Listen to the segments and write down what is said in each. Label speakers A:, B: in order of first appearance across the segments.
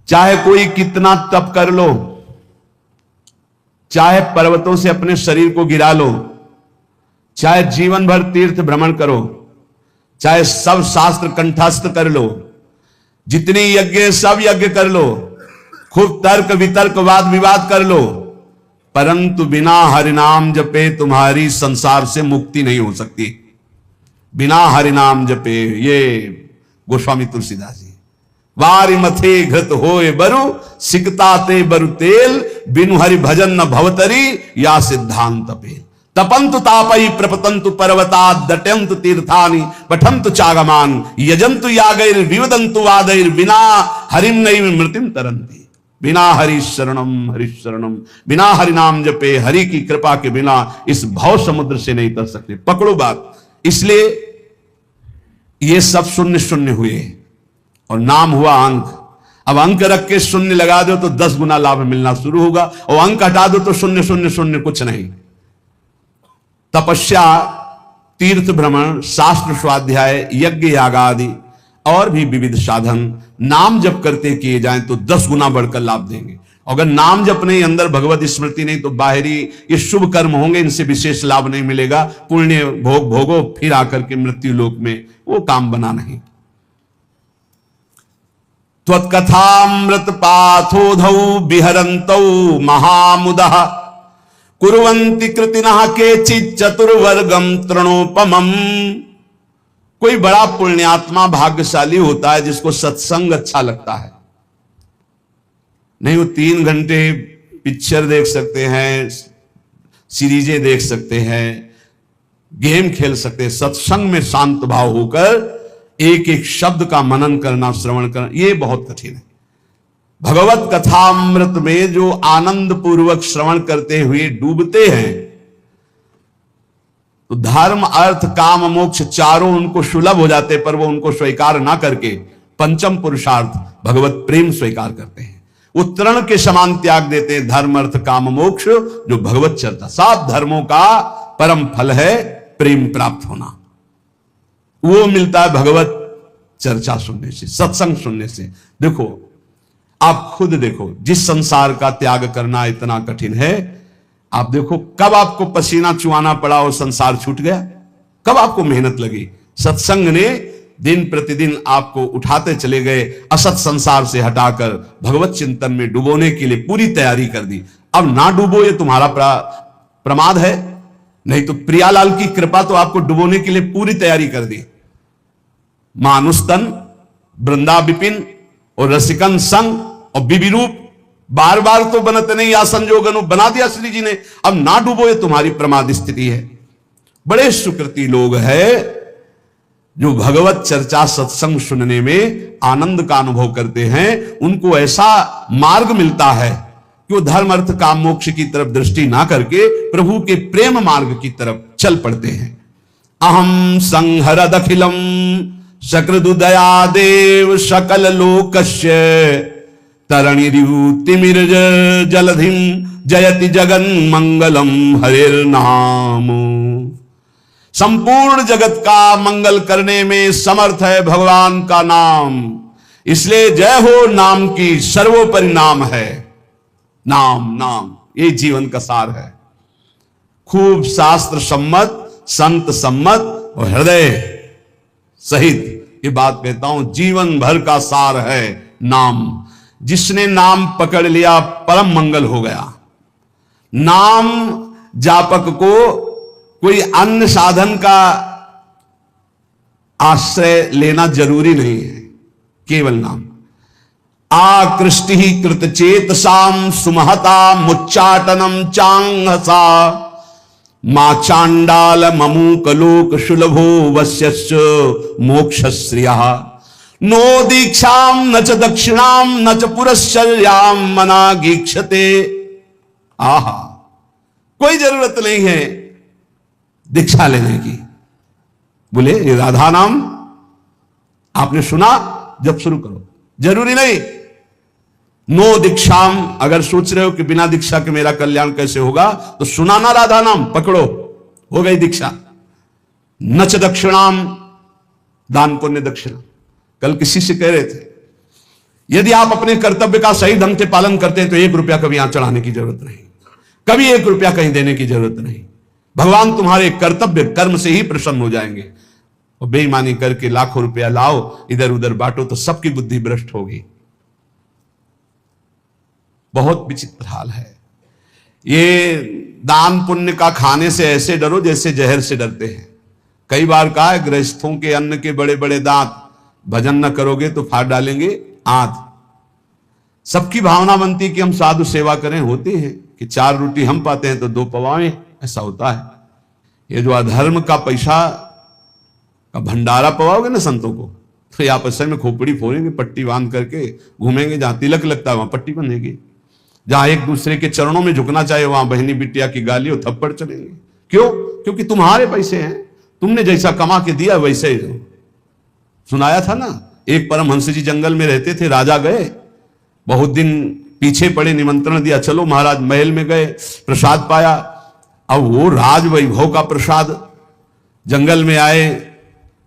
A: चाहे कोई कितना तप कर लो, चाहे पर्वतों से अपने शरीर को गिरा लो, चाहे जीवन भर तीर्थ भ्रमण करो, चाहे सब शास्त्र कंठस्थ कर लो, जितनी यज्ञ सब यज्ञ कर लो, खूब तर्क वितर्क वाद विवाद कर लो, परंतु बिना हरिनाम जपे तुम्हारी संसार से मुक्ति नहीं हो सकती। बिना हरिनाम जपे, ये गोस्वामी तुलसीदास जी। वारि मथे घृत होए बरु, सिकता ते बरु तेल, बिनु हरि भजन न भवतरी, या सिद्धांत पेल। तपंतु तापई प्रपतंतु पर्वता, दटंतु तीर्थानि, पठंतु चागमान, यजंतु यागैर विवदंतु वादैर, बिना हरिम नैव मृतिम तरंती। बिना हरि शरणम, बिना हरि नाम जपे, हरि की कृपा के बिना इस भव समुद्र से नहीं तर सकते। पकड़ो बात। इसलिए ये सब शून्य शून्य हुए और नाम हुआ अंक। अब अंक रख के शून्य लगा दो तो 10 गुना लाभ मिलना शुरू होगा, और अंक हटा दो तो शून्य शून्य शून्य कुछ नहीं। तपस्या, तीर्थ भ्रमण, शास्त्र स्वाध्याय, यज्ञ यागादि और भी विविध साधन नाम जप करते किए जाएं तो 10 गुना बढ़कर लाभ देंगे। अगर नाम जप नहीं, अंदर भगवत स्मृति नहीं, तो बाहरी ये शुभ कर्म होंगे, इनसे विशेष लाभ नहीं मिलेगा। पुण्य भोग भोगो, फिर आकर के मृत्यु लोक में वो काम बना नहीं। त्वत्कथामृत पाथोधौ विहरन्तौ महामुदः, कुर्वन्ति कृतिनः केचित् चतुर्वर्गम तृणोपमम्। कोई बड़ा पुण्यात्मा भाग्यशाली होता है जिसको सत्संग अच्छा लगता है। नहीं, वो 3 घंटे पिक्चर देख सकते हैं, सीरीजें देख सकते हैं, गेम खेल सकते हैं। सत्संग में शांत भाव होकर एक एक शब्द का मनन करना, श्रवण करना, ये बहुत कठिन है। भगवत कथामृत में जो आनंद पूर्वक श्रवण करते हुए डूबते हैं, तो धर्म अर्थ काम मोक्ष चारों उनको सुलभ हो जाते, पर वो उनको स्वीकार ना करके पंचम पुरुषार्थ भगवत प्रेम स्वीकार करते हैं। वो तृण के समान त्याग देते हैं धर्म अर्थ काम मोक्ष, जो भगवत चर्चा। 7 धर्मों का परम फल है प्रेम प्राप्त होना। वो मिलता है भगवत चर्चा सुनने से, सत्संग सुनने से। देखो, आप खुद देखो, जिस संसार का त्याग करना इतना कठिन है, आप देखो कब आपको पसीना चुआना पड़ा और संसार छूट गया, कब आपको मेहनत लगी। सत्संग ने दिन प्रतिदिन आपको उठाते चले गए, असत संसार से हटाकर भगवत चिंतन में डुबोने के लिए पूरी तैयारी कर दी। अब ना डूबो ये तुम्हारा प्रमाद है, नहीं तो प्रियालाल की कृपा तो आपको डुबोने के लिए पूरी तैयारी कर दी। मानुस्तन, वृंदा विपिन और रसिकन संग और बिबी रूप, बार बार तो बनत नहीं या संजोगनु, बना दिया श्री जी ने। अब ना डूबो ये तुम्हारी प्रमाद स्थिति है। बड़े सुकृति लोग हैं जो भगवत चर्चा सत्संग सुनने में आनंद का अनुभव करते हैं। उनको ऐसा मार्ग मिलता है कि वो धर्म अर्थ काम मोक्ष की तरफ दृष्टि ना करके प्रभु के प्रेम मार्ग की तरफ चल पड़ते हैं। अहम संहरद अखिलम सकृदुदया देव सकल लोकस्य, तरणि तिमिर जलधिम जयति जगन मंगलम हरिर नाम। संपूर्ण जगत का मंगल करने में समर्थ है भगवान का नाम, इसलिए जय हो नाम की, सर्वोपरि नाम है। नाम नाम ये जीवन का सार है। खूब शास्त्र सम्मत, संत सम्मत और हृदय सहित ये बात कहता हूं, जीवन भर का सार है नाम। जिसने नाम पकड़ लिया परम मंगल हो गया। नाम जापक को कोई अन्य साधन का आश्रय लेना जरूरी नहीं है, केवल नाम। आकृष्टि ही कृत चेतसाम सुमहता मुच्चाटनम चांगसा, मा चांडाल ममूकलोक शुलभो वश्यस्य मोक्षश्रिया। नो दीक्षाम न च दक्षिणाम न च पुरश्चर्याम मनागीक्षते। आहा, कोई जरूरत नहीं है दीक्षा लेने की। बोले ये राधा नाम आपने सुना, जब शुरू करो, जरूरी नहीं। नो दीक्षाम, अगर सोच रहे हो कि बिना दीक्षा के मेरा कल्याण कैसे होगा, तो सुना ना राधा नाम, पकड़ो, हो गई दीक्षा। न च दक्षिणाम, दान पुण्य दक्षिणा। कल किसी से कह रहे थे यदि आप अपने कर्तव्य का सही ढंग से पालन करते हैं तो 1 रुपया कभी यहां चढ़ाने की जरूरत नहीं, कभी 1 रुपया कहीं देने की जरूरत नहीं। भगवान तुम्हारे कर्तव्य कर्म से ही प्रसन्न हो जाएंगे। और बेईमानी करके लाखों रुपया लाओ, इधर उधर बांटो तो सबकी बुद्धि भ्रष्ट होगी। बहुत विचित्र हाल है। ये दान पुण्य का खाने से ऐसे डरो जैसे जहर से डरते हैं। कई बार कहा है, गृहस्थों के अन्न के बड़े बड़े दांत, भजन न करोगे तो फाड़ डालेंगे आंत। सबकी भावना बनती कि हम साधु सेवा करें, होती है कि 4 रोटी हम पाते हैं तो 2 पवाएं, ऐसा होता है। ये जो अधर्म का पैसा का भंडारा पवाओगे ना संतों को, तो ये आपस में खोपड़ी फोड़ेंगे, पट्टी बांध करके घूमेंगे। जहां तिलक लगता है वहां पट्टी बंधेगी, जहां एक दूसरे के चरणों में झुकना चाहिए वहां बहनी बिटिया की गाली और थप्पड़ चलेंगे। क्यों? क्योंकि तुम्हारे पैसे हैं, तुमने जैसा कमा के दिया वैसे ही दो। सुनाया था ना, एक परमहंस जी जंगल में रहते थे, राजा गए, बहुत दिन पीछे पड़े, निमंत्रण दिया, चलो महाराज। महल में गए, प्रसाद पाया। अब वो राज वैभव का प्रसाद, जंगल में आए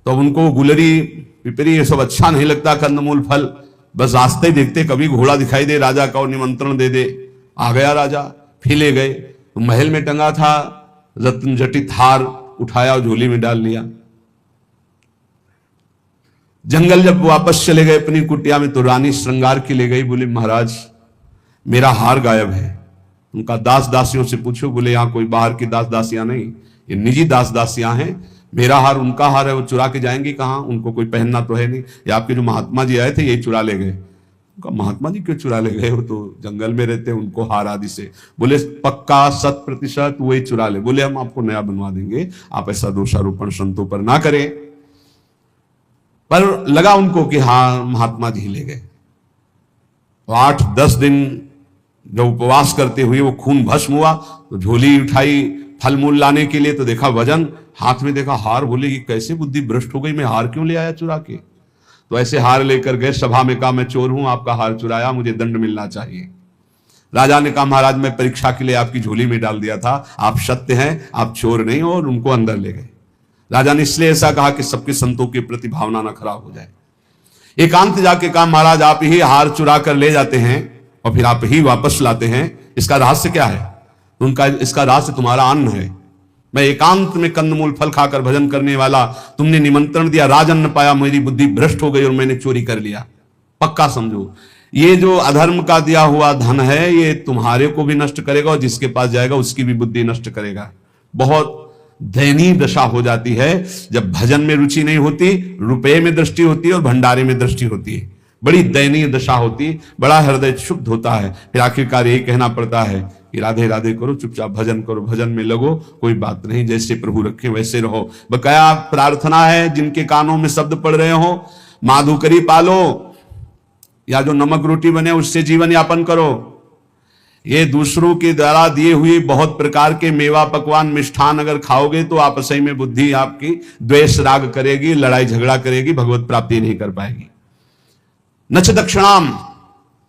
A: तो उनको गुलरी पिपरी ये सब अच्छा नहीं लगता, कंदमूल फल, बस रास्ते ही देखते कभी घोड़ा दिखाई दे राजा का और निमंत्रण दे दे। आ गया राजा, फिर ले गए तो महल में टंगा था रत्न जटित हार, उठाया और झोली में डाल लिया। जंगल जब वापस चले गए अपनी कुटिया में तो रानी श्रृंगार की ले गई, बोली महाराज मेरा हार गायब है। उनका दास दासियों से पूछो, बोले यहां कोई बाहर की दास दासियां नहीं, ये निजी दास दासियां हैं। मेरा हार उनका हार है, वो चुरा के जाएंगी कहां? उनको कोई पहनना तो है नहीं। ये आपके जो महात्मा जी आए थे यही चुरा ले गए। महात्मा जी क्यों चुरा ले गए? वो तो जंगल में रहते, उनको हार आदि से। बोले पक्का 100% वही चुरा ले। बोले हम आपको नया बनवा देंगे, आप ऐसा दोषारोपण संतों पर ना करें। पर लगा उनको कि हाँ महात्मा जी ले गए। तो 8-10 दिन जब उपवास करते हुए वो खून भस्म हुआ तो झोली उठाई फल मूल लाने के लिए, तो देखा वजन, हाथ में देखा हार। बोले कि कैसे बुद्धि भ्रष्ट हो गई, मैं हार क्यों ले आया चुरा के? तो ऐसे हार लेकर गए, सभा में कहा मैं चोर हूं, आपका हार चुराया, मुझे दंड मिलना चाहिए। राजा ने कहा महाराज मैं परीक्षा के लिए आपकी झोली में डाल दिया था, आप सत्य हैं, आप चोर नहीं हो, और उनको अंदर ले गए। राजा ने इसलिए ऐसा कहा कि सबके संतों के प्रति भावना ना खराब हो जाए। एकांत जाके कहा महाराज आप ही हार चुरा कर ले जाते हैं और फिर आप ही वापस लाते हैं, इसका रहस्य क्या है? उनका इसका रहस्य तुम्हारा अन्न है। मैं एकांत में कंदमूल फल खाकर भजन करने वाला, तुमने निमंत्रण दिया, राजन पाया, मेरी बुद्धि भ्रष्ट हो गई और मैंने चोरी कर लिया। पक्का समझो ये जो अधर्म का दिया हुआ धन है ये तुम्हारे को भी नष्ट करेगा और जिसके पास जाएगा उसकी भी बुद्धि नष्ट करेगा। बहुत दयनीय दशा हो जाती है जब भजन में रुचि नहीं होती, रुपए में दृष्टि होती है और भंडारे में दृष्टि होती है। बड़ी दयनीय दशा होती, बड़ा हृदय शुद्ध होता है। फिर आखिरकार यही कहना पड़ता है कि राधे राधे करो, चुपचाप भजन करो, भजन में लगो, कोई बात नहीं, जैसे प्रभु रखे वैसे रहो। बकाया प्रार्थना है जिनके कानों में शब्द पड़ रहे हो, माधुकरी पालो या जो नमक रोटी बने उससे जीवन यापन करो। ये दूसरों के द्वारा दिए हुए बहुत प्रकार के मेवा पकवान मिष्ठान अगर खाओगे तो आपस में बुद्धि आपकी द्वेष राग करेगी, लड़ाई झगड़ा करेगी, भगवत प्राप्ति नहीं कर पाएगी। नच दक्षिणाम,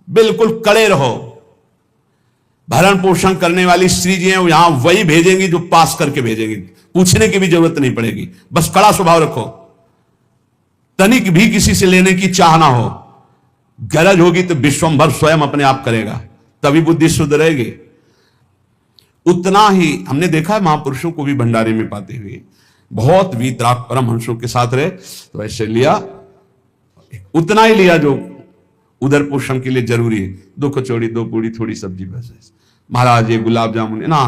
A: बिल्कुल कड़े रहो। भरण पोषण करने वाली स्त्री जी हैं यहां वही भेजेंगी जो पास करके भेजेंगी, पूछने की भी जरूरत नहीं पड़ेगी। बस कड़ा स्वभाव रखो, तनिक भी किसी से लेने की चाह ना हो। गरज होगी तो विश्वंभर स्वयं अपने आप करेगा, तभी बुद्धि शुद्ध रहेगी। उतना ही हमने देखा है महापुरुषों को भी भंडारे में पाते हुए, बहुत वीतराग परमहंसों के साथ रहे तो ऐसे लिया, उतना ही लिया जो उदर पोषण के लिए जरूरी है। 2 कचौड़ी 2 पूड़ी थोड़ी सब्जी, बस। महाराज ये गुलाब जामुन ना,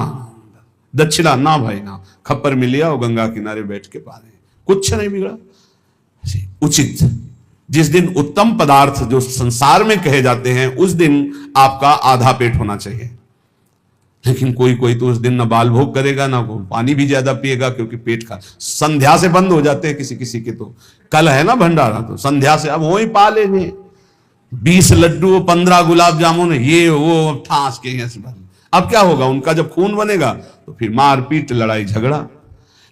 A: दक्षिणा ना भाई ना, खप्पर में लिया और गंगा किनारे बैठ के पा रहे, कुछ नहीं बिगड़ा। उचित जिस दिन उत्तम पदार्थ जो संसार में कहे जाते हैं उस दिन आपका आधा पेट होना चाहिए। लेकिन कोई कोई तो उस दिन ना बाल भोग करेगा ना वो पानी भी ज्यादा पिएगा, क्योंकि पेट का संध्या से बंद हो जाते हैं किसी किसी के। तो कल है ना भंडारा, तो संध्या से अब वो ही पा लेंगे 20 लड्डू 15 गुलाब जामुन, ये वो ठास के हैं। अब क्या होगा उनका जब खून बनेगा तो फिर मारपीट लड़ाई झगड़ा।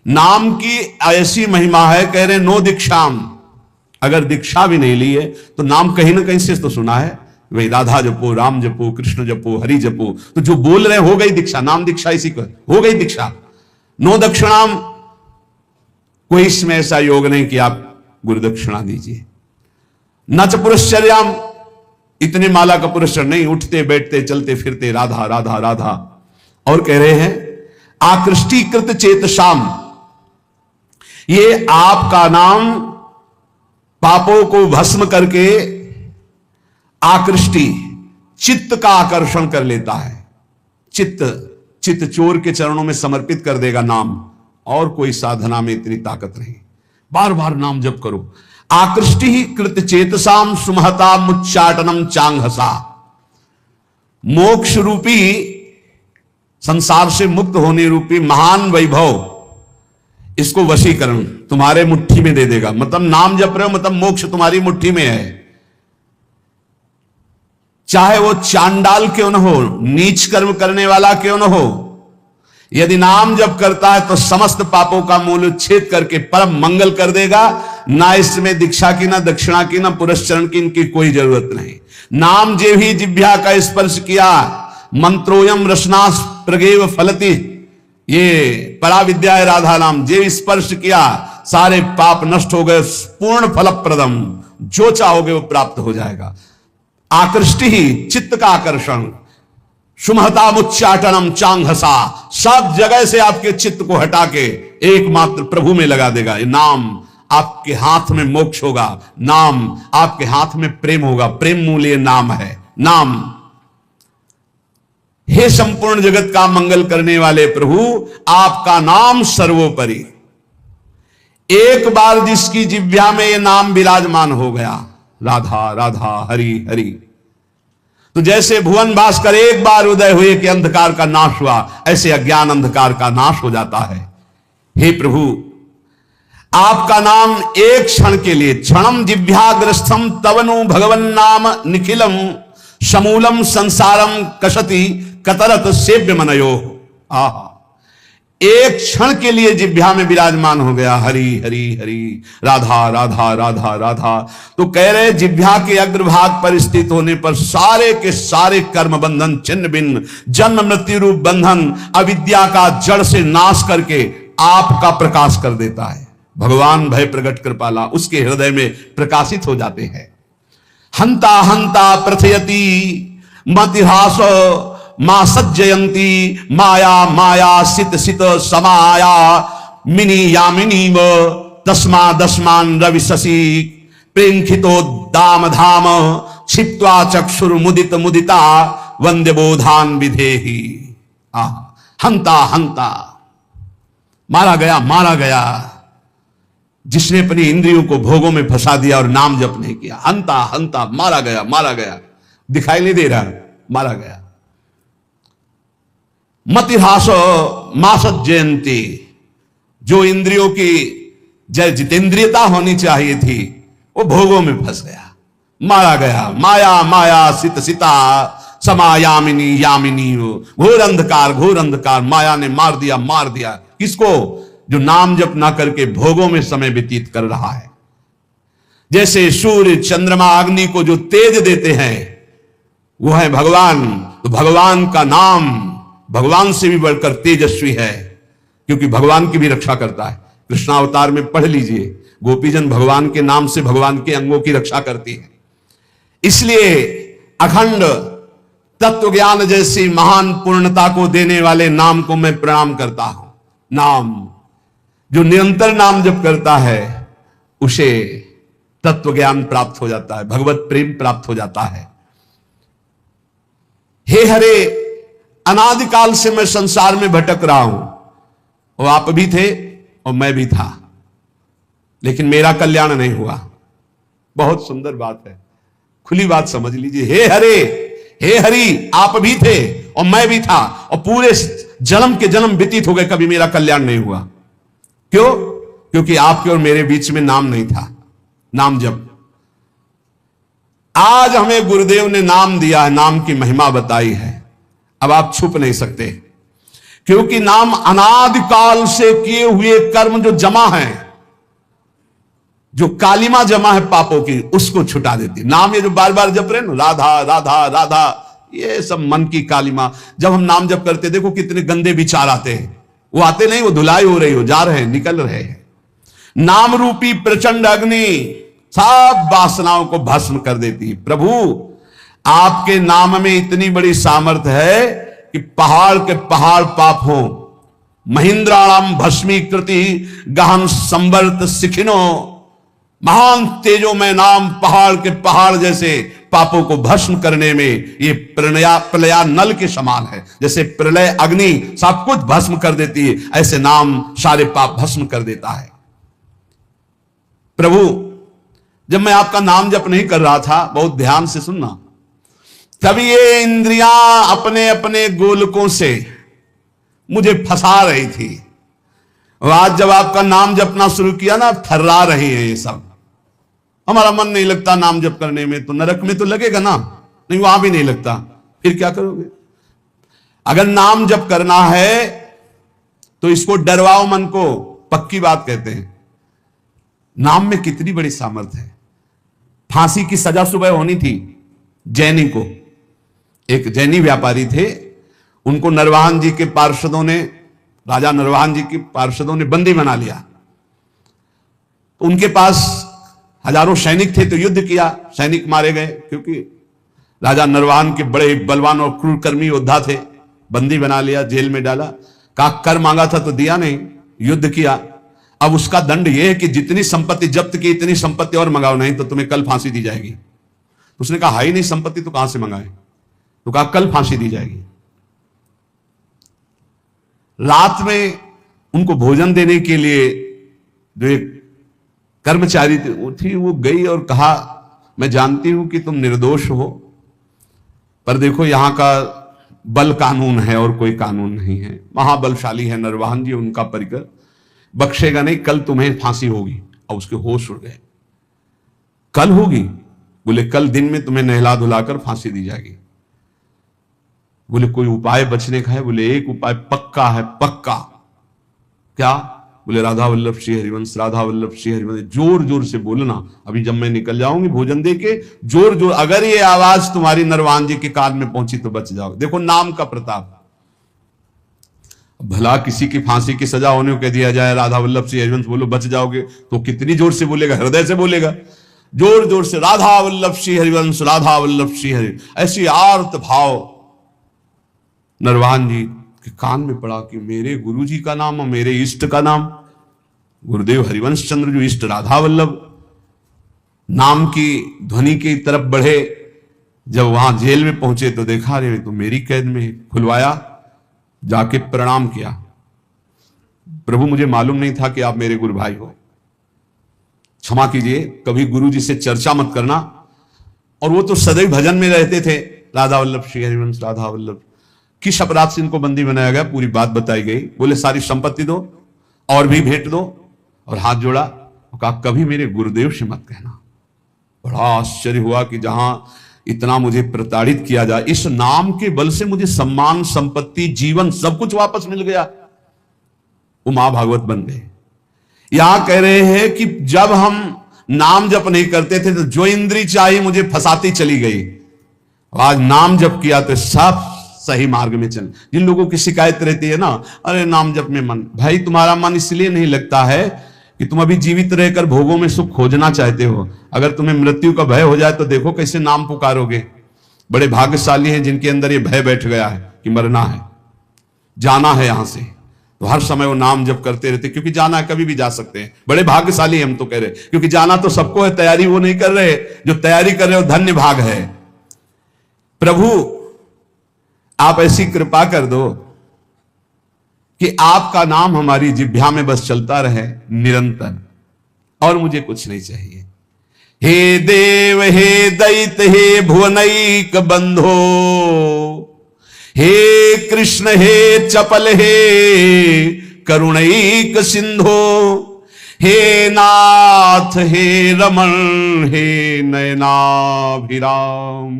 A: नाम की ऐसी महिमा है, कह रहे नो दीक्षाम, अगर दीक्षा भी नहीं ली है तो नाम कहीं ना कहीं से तो सुना है, वही राधा जपो, राम जपो, कृष्ण जपो, हरि जपो, तो जो बोल रहे हो गई दीक्षा, नाम दीक्षा इसी को हो गई दीक्षा। नो दक्षिणाम, कोई इसमें ऐसा योग नहीं कि आप गुरु दक्षिणा दीजिए। न च पुरश्चर्याम, इतने माला का पुरस्कार नहीं, उठते बैठते चलते फिरते राधा राधा राधा। और कह रहे हैं आकृष्टीकृत चेत शाम, ये आपका नाम पापों को भस्म करके आकृष्टि चित्त का आकर्षण कर लेता है। चित्त चोर के चरणों में समर्पित कर देगा नाम, और कोई साधना में इतनी ताकत नहीं। बार बार नाम जप करो। आकृष्टि ही कृत चेतसाम सुमहता मुच्चाटनम चांगहसा, मोक्ष रूपी संसार से मुक्त होने रूपी महान वैभव, इसको वशीकरण तुम्हारे मुट्ठी में दे देगा। मतलब नाम जप रहे हो मतलब मोक्ष तुम्हारी मुट्ठी में है। चाहे वो चांडाल क्यों न हो, नीच कर्म करने वाला क्यों न हो, यदि नाम जप करता है तो समस्त पापों का मूल उच्छेद करके परम मंगल कर देगा। ना इसमें दीक्षा की, ना दक्षिणा की, ना पुरस्चरण की, इनकी कोई जरूरत नहीं। नाम जे भी जिह्वा का स्पर्श किया, मंत्रोयम रसनास प्रगेव फलति, ये पराविद्या है राधा नाम, जे स्पर्श किया सारे पाप नष्ट हो गए, पूर्ण फलप्रदम, जो चाहोगे वो प्राप्त हो जाएगा। आकृष्टि ही चित्त का आकर्षण, सुमहतामुच्चाटनम चांगहसा, सब जगह से आपके चित्त को हटा के एकमात्र प्रभु में लगा देगा। ये नाम आपके हाथ में मोक्ष होगा, नाम आपके हाथ में प्रेम होगा, प्रेम मूल्य नाम है। नाम, हे संपूर्ण जगत का मंगल करने वाले प्रभु, आपका नाम सर्वोपरि। एक बार जिसकी जिह्वा में ये नाम विराजमान हो गया, राधा राधा हरि हरि, तो जैसे भुवन भास्कर एक बार उदय हुए कि अंधकार का नाश हुआ, ऐसे अज्ञान अंधकार का नाश हो जाता है। हे प्रभु, आपका नाम एक क्षण के लिए, क्षणम जिह्वाग्रस्थम तवनु भगवन नाम निखिलम समूलम संसारम कसति कतरत सेव्य मनयो। आहा, एक क्षण के लिए जिह्वा में विराजमान हो गया, हरि हरि हरि, राधा राधा राधा राधा। तो कह रहे जिह्वा के अग्रभाग पर स्थित होने पर सारे के सारे कर्म बंधन छिन्न भिन्न, जन्म मृत्यु रूप बंधन, अविद्या का जड़ से नाश करके आपका प्रकाश कर देता है। भगवान भय प्रगट कृपाला उसके हृदय में प्रकाशित हो जाते हैं। हंता हंता प्रथयति मतिहास मां सज्जयंती माया माया सित सित समाया मिनी यामिनी व तस्मा दस्मान रवि शशि प्रेंखितो दाम धाम क्षिप्त्वा चक्षुर मुदित मुदिता वंदे बोधान विधेहि। हंता हंता, मारा गया मारा गया, जिसने अपनी इंद्रियों को भोगों में फंसा दिया और नाम जप नहीं किया। हंता हंता, मारा गया मारा गया, दिखाई नहीं दे रहा, मारा गया। मतिहासो मासत जयंती, जो इंद्रियों की जय जितेंद्रियता होनी चाहिए थी वो भोगों में फंस गया, मारा गया। माया माया सित सिता समायामिनी यामिनी, घोर अंधकार माया ने मार दिया। किसको? जो नाम जप ना करके भोगों में समय व्यतीत कर रहा है। जैसे सूर्य चंद्रमा अग्नि को जो तेज देते हैं वो है भगवान, तो भगवान का नाम भगवान से भी बढ़कर तेजस्वी है, क्योंकि भगवान की भी रक्षा करता है। कृष्णावतार में पढ़ लीजिए, गोपीजन भगवान के नाम से भगवान के अंगों की रक्षा करती है। इसलिए अखंड तत्व ज्ञान जैसी महान पूर्णता को देने वाले नाम को मैं प्रणाम करता हूं। नाम, जो निरंतर नाम जप करता है उसे तत्व ज्ञान प्राप्त हो जाता है, भगवत प्रेम प्राप्त हो जाता है। हे हरे, अनादिकाल से मैं संसार में भटक रहा हूं, वो आप भी थे और मैं भी था, लेकिन मेरा कल्याण नहीं हुआ। बहुत सुंदर बात है, खुली बात समझ लीजिए। हे हरे, हे हरि, आप भी थे और मैं भी था, और पूरे जन्म के जन्म व्यतीत हो गए, कभी मेरा कल्याण नहीं हुआ। क्यों? क्योंकि आपके और मेरे बीच में नाम नहीं था, नाम जप। आज हमें गुरुदेव ने नाम दिया है, नाम की महिमा बताई है, अब आप छुप नहीं सकते, क्योंकि नाम अनादिकाल से किए हुए कर्म जो जमा है, जो कालिमा जमा है पापों की, उसको छुटा देती। नाम ये जो बार बार जप रहे ना, राधा राधा राधा, ये सब मन की कालिमा। जब हम नाम जप करते, देखो कितने गंदे विचार आते हैं, वो आते नहीं, वो धुलाई हो रही हो, जा रहे हैं, निकल रहे हैं। नाम रूपी प्रचंड अग्नि सब वासनाओं को भस्म कर देती। प्रभु, आपके नाम में इतनी बड़ी सामर्थ्य है कि पहाड़ के पहाड़ पाप हो। महिंद्राणाम भस्मीकृति गहन संवर्त सिखिनो, महान तेजो में नाम पहाड़ के पहाड़ जैसे पापों को भस्म करने में ये प्रलया नल के समान है। जैसे प्रलय अग्नि सब कुछ भस्म कर देती है, ऐसे नाम सारे पाप भस्म कर देता है। प्रभु, जब मैं आपका नाम जप नहीं कर रहा था, बहुत ध्यान से सुनना, तभी ये इंद्रियां अपने अपने गोलकों से मुझे फंसा रही थी। और आज जब आपका नाम जपना शुरू किया ना, थर्रा रही है ये सब। हमारा मन नहीं लगता नाम जप करने में, तो नरक में तो लगेगा ना, नहीं वहां भी नहीं लगता, फिर क्या करोगे? अगर नाम जप करना है तो इसको डरवाओ मन को, पक्की बात कहते हैं। नाम में कितनी बड़ी सामर्थ्य है। फांसी की सजा सुबह होनी थी जैनी को। एक जैनी व्यापारी थे, उनको नरवाहन जी के पार्षदों ने, राजा नरवाहन जी के पार्षदों ने बंदी बना लिया। उनके पास हजारों सैनिक थे, तो युद्ध किया, सैनिक मारे गए, क्योंकि राजा नरवाहन के बड़े बलवान और क्रूरकर्मी योद्धा थे। बंदी बना लिया, जेल में डाला, कहा कर मांगा था तो दिया नहीं, युद्ध किया। अब उसका दंड यह है कि जितनी संपत्ति जब्त की इतनी संपत्ति और मंगाओ, नहीं तो तुम्हें कल फांसी दी जाएगी। उसने कहा हाई नहीं संपत्ति तो कहां से मंगाए, तो कहा कल फांसी दी जाएगी। रात में उनको भोजन देने के लिए जो एक कर्मचारी थी वो गई और कहा मैं जानती हूं कि तुम निर्दोष हो, पर देखो यहां का बल कानून है और कोई कानून नहीं है। महाबलशाली है नरवाहन जी, उनका परिकर बख्शेगा नहीं, कल तुम्हें फांसी होगी। और उसके होश उड़ गए। कल होगी? बोले कल दिन में तुम्हें नहला धुलाकर फांसी दी जाएगी। बोले कोई उपाय बचने का है? बोले एक उपाय पक्का है, पक्का। क्या? बोले राधा वल्लभ श्री हरिवंश, राधा वल्लभ श्री हरिवंश। जोर जोर से बोलना, अभी जब मैं निकल जाऊंगी भोजन दे के, जोर जोर, अगर ये आवाज तुम्हारी नरवाहन जी के कान में पहुंची तो बच जाओगे। देखो नाम का प्रताप। भला किसी की फांसी की सजा होने को कह दिया जाए राधा वल्लभ श्री हरिवंश बोलो बच जाओगे, तो कितनी जोर से बोलेगा? हृदय से बोलेगा, जोर जोर से राधा वल्लभ श्री हरिवंश, राधा वल्लभ श्री हरि। ऐसी आर्त भाव नरवाहन जी के कान में पड़ा कि मेरे गुरु जी का नाम और मेरे इष्ट का नाम, गुरुदेव हरिवंश चंद्र जो इष्ट राधा वल्लभ, नाम की ध्वनि की तरफ बढ़े। जब वहां जेल में पहुंचे तो देखा रे तो मेरी कैद में। खुलवाया, जाके प्रणाम किया, प्रभु मुझे मालूम नहीं था कि आप मेरे गुरु भाई हो, क्षमा कीजिए, कभी गुरु जी से चर्चा मत करना। और वो तो सदैव भजन में रहते थे, राधा वल्लभ श्री हरिवंश, राधा वल्लभ। किस अपराध से इनको बंदी बनाया गया, पूरी बात बताई गई। बोले सारी संपत्ति दो और भी भेंट दो, और हाथ जोड़ा, कहा कभी मेरे गुरुदेव से मत कहना। बड़ा आश्चर्य हुआ कि जहां इतना मुझे प्रताड़ित किया जाए, इस नाम के बल से मुझे सम्मान, संपत्ति, जीवन सब कुछ वापस मिल गया। वो मां भागवत बन गए। यहां कह रहे हैं कि जब हम नाम जप नहीं करते थे तो जो इंद्री चाहिए मुझे फंसाती चली गई, आज नाम जप किया तो सब सही मार्ग में चल। जिन लोगों की शिकायत रहती है ना, अरे नाम जप में मन, भाई तुम्हारा मन इसलिए नहीं लगता है कि तुम अभी जीवित रहकर भोगों में सुख खोजना चाहते हो। अगर तुम्हें मृत्यु का भय हो जाए तो देखो कैसे नाम पुकारोगे। बड़े भाग्यशाली हैं जिनके अंदर ये भय बैठ गया है कि मरना है, जाना है यहां से, तो हर समय वो नाम जप करते रहते, क्योंकि जाना है कभी भी जा सकते हैं। बड़े भाग्यशाली हैं हम तो कह रहे, क्योंकि जाना तो सबको है, तैयारी वो नहीं कर रहे। जो तैयारी कर रहे हो धन्य भाग है। प्रभु आप ऐसी कृपा कर दो कि आपका नाम हमारी जिह्वा में बस चलता रहे निरंतर, और मुझे कुछ नहीं चाहिए। हे देव, हे दैत, हे भुवनैक बंधो, हे कृष्ण, हे चपल, हे करुणैक सिंधो, हे नाथ, हे रमण, हे नयनाभिराम।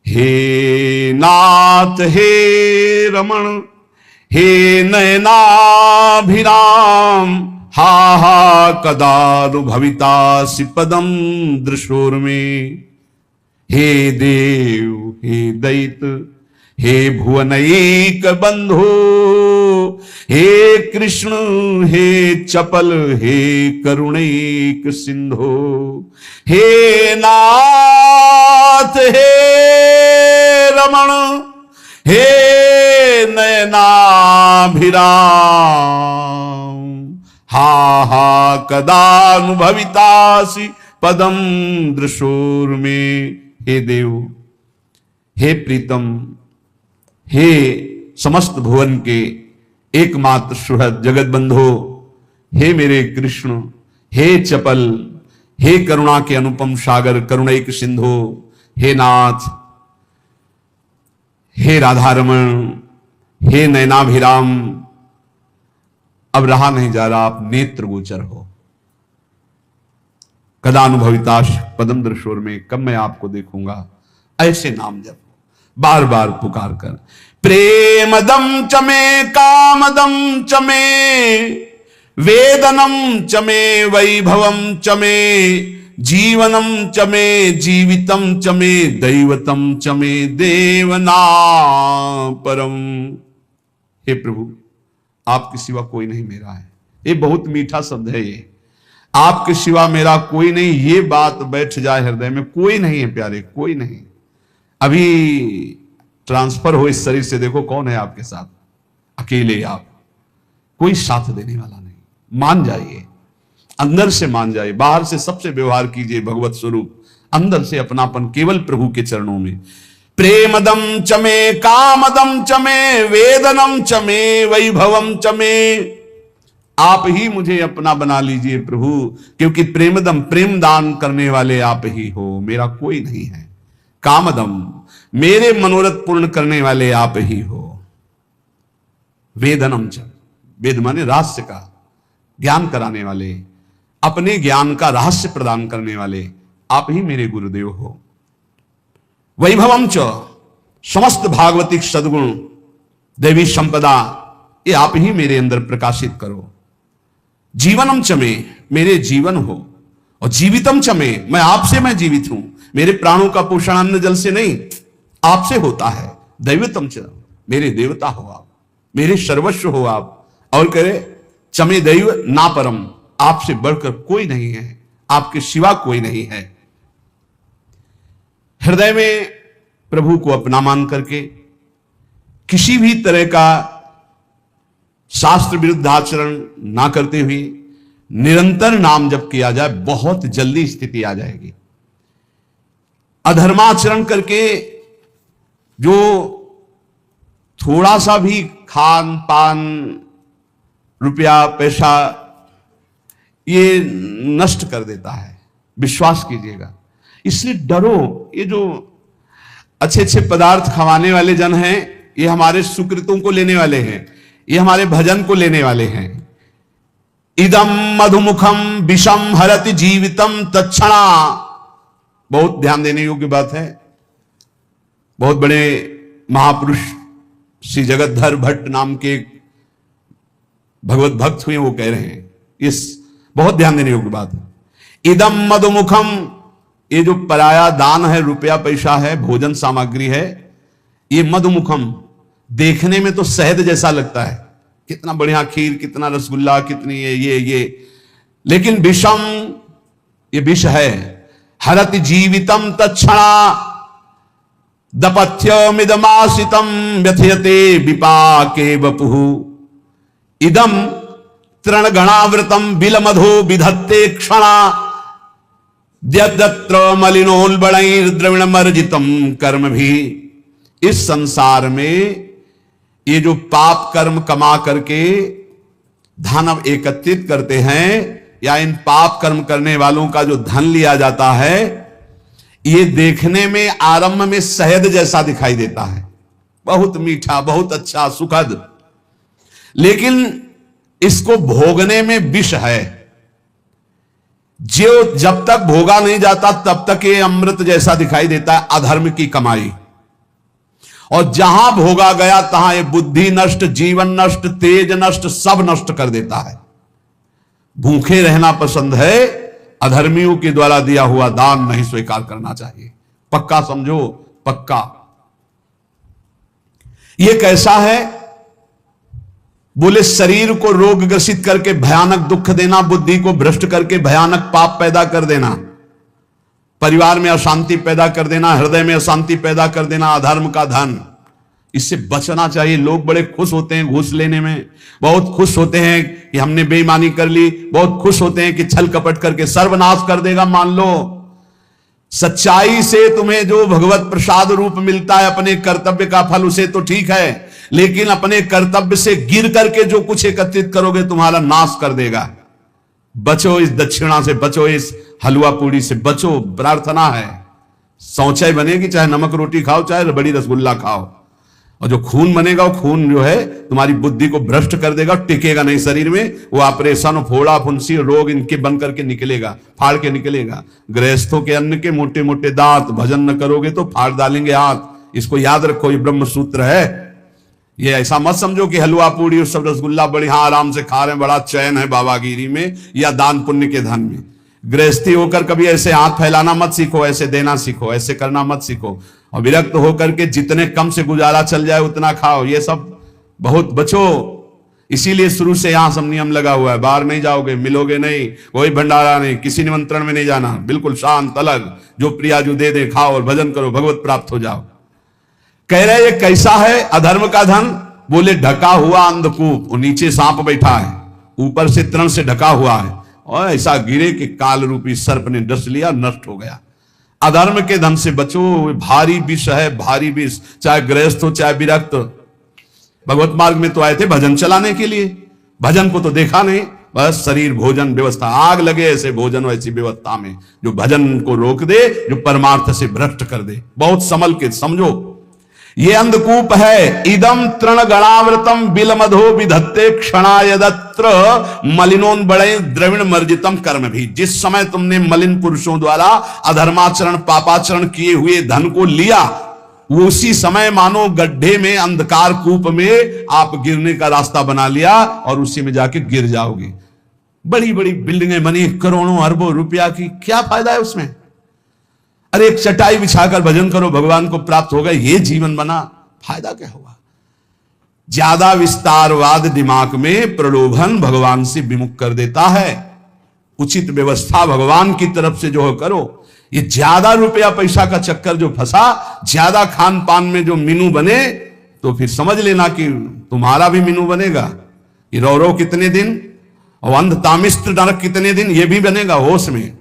A: हे नाथ, हे रमण, हे नयनाभिराम, हा हा कदानुभवितासि पदम दृशोर्मे। हे देव, हे दैत, हे भुवनैक बंधु, हे कृष्ण हे चपल, हे करुणैक सिंधु, हे नाथ हे रमण, हे नयनाभिराम, हा हा कदानुभवितासि पदम दृशोर में। हे देव, हे प्रीतम, हे समस्त भुवन के एकमात्र सुहृद जगत बंधो, हे मेरे कृष्ण, हे चपल, हे करुणा के अनुपम सागर, करुणैक सिंधु, हे नाथ, हे राधारमण, हे नयनाभिराम, अब रहा नहीं जा रहा, आप नेत्र गोचर हो। कदानुभविताश पदम दृशोर में, कब मैं आपको देखूंगा। ऐसे नाम जप बार बार पुकार कर, प्रेमदम चमे कामदम चमे, वेदनम चमे वैभवम चमे, जीवनम चमे जीवितम चमे, दैवतम चमे देवना परम। हे प्रभु, आपके सिवा कोई नहीं मेरा है। ये बहुत मीठा शब्द है ये, आपके सिवा मेरा कोई नहीं। ये बात बैठ जाए हृदय में, कोई नहीं है प्यारे, कोई नहीं। अभी ट्रांसफर हो इस शरीर से, देखो कौन है आपके साथ, अकेले आप, कोई साथ देने वाला नहीं। मान जाइए, अंदर से मान जाइए, बाहर से सबसे व्यवहार कीजिए भगवत स्वरूप, अंदर से अपनापन केवल प्रभु के चरणों में। प्रेमदम चमे कामदम चमे, वेदनम चमे वैभवम चमे, आप ही मुझे अपना बना लीजिए प्रभु, क्योंकि प्रेमदम, प्रेम दान करने वाले आप ही हो, मेरा कोई नहीं है। कामदम, मेरे मनोरथ पूर्ण करने वाले आप ही हो। वेदनम च, वेद माने रहस्य का ज्ञान कराने वाले, अपने ज्ञान का रहस्य प्रदान करने वाले आप ही मेरे गुरुदेव हो। वैभवम च, समस्त भागवतिक सद्गुण देवी संपदा ये आप ही मेरे अंदर प्रकाशित करो। जीवनम चमे, मेरे जीवन हो, और जीवितम चमे, मैं आपसे मैं जीवित हूं। मेरे प्राणों का पोषण अन्न जल से नहीं, आपसे होता है। दैवतम च, मेरे देवता हो आप, मेरे सर्वस्व हो आप। और करे चमे दैव ना परम, आपसे बढ़कर कोई नहीं है, आपके सिवा कोई नहीं है। हृदय में प्रभु को अपना मान करके किसी भी तरह का शास्त्र विरुद्ध आचरण ना करते हुए निरंतर नाम जप किया जाए, बहुत जल्दी स्थिति आ जाएगी। अधर्माचरण करके जो थोड़ा सा भी खान पान, रुपया पैसा ये नष्ट कर देता है, विश्वास कीजिएगा। इसलिए डरो, ये जो अच्छे अच्छे पदार्थ खवाने वाले जन हैं, ये हमारे सुकृतों को लेने वाले हैं, ये हमारे भजन को लेने वाले हैं। इदम मधुमुखम विषम हरति जीवितम तत्क्षणा, बहुत ध्यान देने योग्य बात है। बहुत बड़े महापुरुष श्री जगतधर भट्ट नाम के भगवत भक्त हुए, वो कह रहे हैं, इस बहुत ध्यान देने योग्य बात है। इदम मधुमुखम, ये जो पराया दान है, रुपया पैसा है, भोजन सामग्री है, ये मधुमुखम, देखने में तो शहद जैसा लगता है, कितना बढ़िया खीर, कितना रसगुल्ला, कितनी ये, लेकिन विषम, ये विष है। हरति जीवितम तत्क्षणा, दपथ्यमिदमासितम व्यथयते विपाके वपुः, इदम तृणगणावृतम बिलमधो विधत्ते क्षणा, द्यत्र मलिनोल्बणैर्द्रविणमर्जितम कर्म भी। इस संसार में ये जो पाप कर्म कमा करके धन एकत्रित करते हैं, या इन पाप कर्म करने वालों का जो धन लिया जाता है, ये देखने में आरंभ में शहद जैसा दिखाई देता है, बहुत मीठा, बहुत अच्छा, सुखद, लेकिन इसको भोगने में विष है। जो जब तक भोगा नहीं जाता तब तक ये अमृत जैसा दिखाई देता है, अधर्म की कमाई। और जहां भोगा गया तहां ये बुद्धि नष्ट, जीवन नष्ट, तेज नष्ट, सब नष्ट कर देता है। भूखे रहना पसंद है, अधर्मियों के द्वारा दिया हुआ दान नहीं स्वीकार करना चाहिए। पक्का समझो, पक्का। ये कैसा है? बोले शरीर को रोग ग्रसित करके भयानक दुख देना, बुद्धि को भ्रष्ट करके भयानक पाप पैदा कर देना, परिवार में अशांति पैदा कर देना, हृदय में अशांति पैदा कर देना, अधर्म का धन। इससे बचना चाहिए। लोग बड़े खुश होते हैं घूस लेने में, बहुत खुश होते हैं कि हमने बेईमानी कर ली, बहुत खुश होते हैं कि छल कपट करके सर्वनाश कर देगा। मान लो सच्चाई से तुम्हें जो भगवत प्रसाद रूप मिलता है अपने कर्तव्य का फल, उसे तो ठीक है, लेकिन अपने कर्तव्य से गिर करके जो कुछ एकत्रित करोगे तुम्हारा नाश कर देगा। बचो इस दक्षिणा से, बचो इस हलवा पूड़ी से, बचो। प्रार्थना है शौचाई बनेगी, चाहे नमक रोटी खाओ, चाहे बड़ी रसगुल्ला खाओ। और जो खून बनेगा वो खून जो है तुम्हारी बुद्धि को भ्रष्ट कर देगा, टिकेगा नहीं शरीर में। वो ऑपरेशन, फोड़ा फुंसी, रोग इनके बन करके निकलेगा, फाड़ के निकलेगा। गृहस्थों के अन्न के मोटे मोटे दांत, भजन न करोगे तो फाड़ डालेंगे हाथ। इसको याद रखो, ये ब्रह्म सूत्र है। ये ऐसा मत समझो कि हलवा पूड़ी और सब रसगुल्ला बड़ी हाँ आराम से खा रहे हैं, बड़ा चैन है बाबागिरी में या दान पुण्य के धन में। गृहस्थी होकर कभी ऐसे हाथ फैलाना मत सीखो, ऐसे देना सीखो, ऐसे करना मत सीखो। और विरक्त होकर के जितने कम से गुजारा चल जाए उतना खाओ, ये सब बहुत बचो। इसीलिए शुरू से यहां सब नियम लगा हुआ है, बाहर नहीं जाओगे, मिलोगे नहीं, कोई भंडारा नहीं, किसी निमंत्रण में नहीं जाना, बिल्कुल शांत अलग, जो प्रिया जो दे दे खाओ और भजन करो, भगवत प्राप्त हो जाओ। कह रहे ये कैसा है अधर्म का धन? बोले ढका हुआ अंधकूप, और नीचे सांप बैठा है, ऊपर से तृण से ढका हुआ है, और ऐसा गिरे कि काल रूपी सर्प ने डस लिया, नष्ट हो गया। अधर्म के धन से बचो, भारी विष है, भारी विष। चाहे गृहस्थ हो चाहे विरक्त, भगवत मार्ग में तो आए थे भजन चलाने के लिए, भजन को तो देखा नहीं, बस शरीर भोजन व्यवस्था। आग लगे ऐसे भोजन ऐसी व्यवस्था में जो भजन को रोक दे, जो परमार्थ से भ्रष्ट कर दे। बहुत संभल के समझो, ये अंधकूप है। इदम तृण गणावृतम बिलमधो विधत्ते क्षणायदत्र मलिनोन बड़े द्रविण मर्जितम कर्म भी। जिस समय तुमने मलिन पुरुषों द्वारा अधर्माचरण पापाचरण किए हुए धन को लिया, उसी समय मानो गड्ढे में, अंधकार कूप में आप गिरने का रास्ता बना लिया और उसी में जाके गिर जाओगे। बड़ी बड़ी बिल्डिंगें बनी करोड़ों अरबों रुपया की, क्या फायदा है उसमें? अरे एक चटाई बिछाकर भजन करो, भगवान को प्राप्त होगा, ये जीवन बना, फायदा क्या हुआ? ज्यादा विस्तारवाद दिमाग में प्रलोभन भगवान से विमुख कर देता है। उचित व्यवस्था भगवान की तरफ से जो करो। ये ज्यादा रुपया पैसा का चक्कर जो फंसा, ज्यादा खान पान में जो मीनू बने, तो फिर समझ लेना कि तुम्हारा भी मीनू बनेगा। ये रौरव कितने दिन और अंध तामिस्त्र नरक कितने दिन, ये भी बनेगा होश में।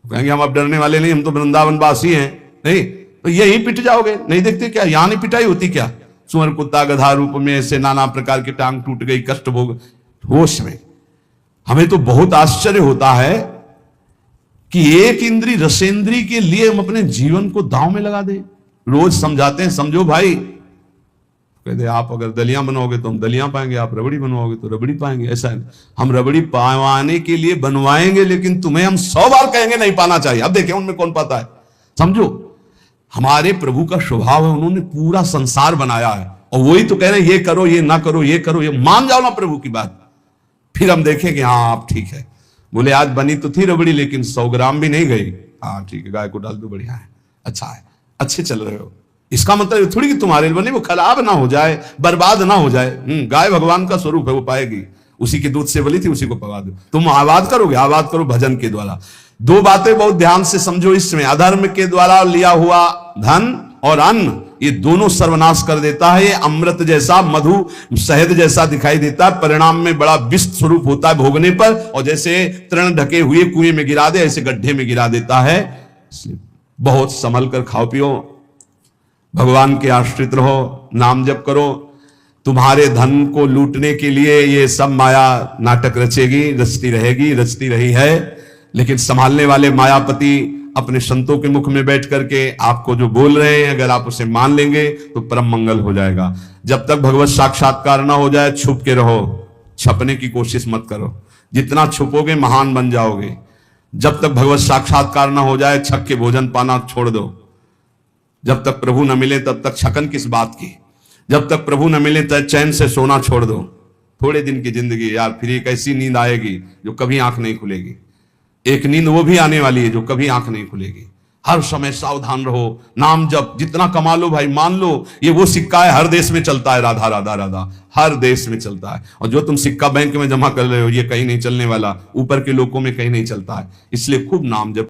A: कहेंगे हम अब डरने वाले नहीं, हम तो वृंदावन वासी हैं। नहीं तो यही पिट जाओगे। नहीं देखते क्या यहां नहीं पिटाई होती क्या? सुअर कुत्ता गधा रूप में ऐसे नाना प्रकार की टांग टूट गई, कष्ट भोग, होश में। हमें तो बहुत आश्चर्य होता है कि एक इंद्री रसेंद्री के लिए हम अपने जीवन को दांव में लगा दे। रोज समझाते हैं, समझो भाई, कहते आप अगर दलियां बनवाओगे तो हम दलियां पाएंगे, आप रबड़ी बनवाओगे तो रबड़ी पाएंगे। ऐसा है, हम रबड़ी पावाने के लिए बनवाएंगे, लेकिन तुम्हें हम 100 बार कहेंगे नहीं पाना चाहिए। अब देखें उनमें कौन पाता है। समझो, हमारे प्रभु का स्वभाव है, उन्होंने पूरा संसार बनाया है, और वही तो कह रहे हैं ये करो, ये ना करो, ये करो, ये मान जाओ ना प्रभु की बात, फिर हम देखें कि हाँ आप ठीक है। बोले आज बनी तो थी रबड़ी, लेकिन 100 ग्राम भी नहीं गई। हाँ ठीक है, गाय को डाल दो, बढ़िया है, अच्छा है, अच्छे चल रहे हो। इसका मतलब थोड़ी कि तुम्हारे बने वो खराब ना हो जाए, बर्बाद ना हो जाए। गाय भगवान का स्वरूप है, वो पाएगी। उसी के दूध से बली थी, उसी को पका दो। तुम आबाद करोगे, आबाद करो भजन के द्वारा। दो बातें बहुत ध्यान से समझो इसमें। अधर्म के द्वारा लिया हुआ धन और अन्न, ये दोनों सर्वनाश कर देता है। ये अमृत जैसा, मधु शहद जैसा दिखाई देता है, परिणाम में बड़ा विष स्वरूप होता है भोगने पर। और जैसे तृण ढके हुए कुएं में गिरा दे, ऐसे गड्ढे में गिरा देता है। बहुत संभल कर खाओ पियो, भगवान के आश्रित रहो, नाम जप करो। तुम्हारे धन को लूटने के लिए ये सब माया नाटक रचेगी, रचती रहेगी, रचती रही है। लेकिन संभालने वाले मायापति अपने संतों के मुख में बैठ करके आपको जो बोल रहे हैं, अगर आप उसे मान लेंगे तो परम मंगल हो जाएगा। जब तक भगवत साक्षात्कार ना हो जाए, छुप के रहो, छपने की कोशिश मत करो। जितना छुपोगे महान बन जाओगे। जब तक भगवत साक्षात्कार ना हो जाए, छक के भोजन पाना छोड़ दो। जब तक प्रभु न मिले तब तक छकन किस बात की। जब तक प्रभु न मिले तब चैन से सोना छोड़ दो। थोड़े दिन की जिंदगी यार, फिर एक ऐसी नींद आएगी जो कभी आंख नहीं खुलेगी। एक नींद वो भी आने वाली है जो कभी आंख नहीं खुलेगी। हर समय सावधान रहो, नाम जप जितना कमा लो भाई, मान लो ये वो सिक्का है, हर देश में चलता है, राधा राधा राधा, हर देश में चलता है। और जो तुम सिक्का बैंक में जमा कर रहे हो ये कहीं नहीं चलने वाला, ऊपर के लोगों में कहीं नहीं चलता है। इसलिए खूब नाम जप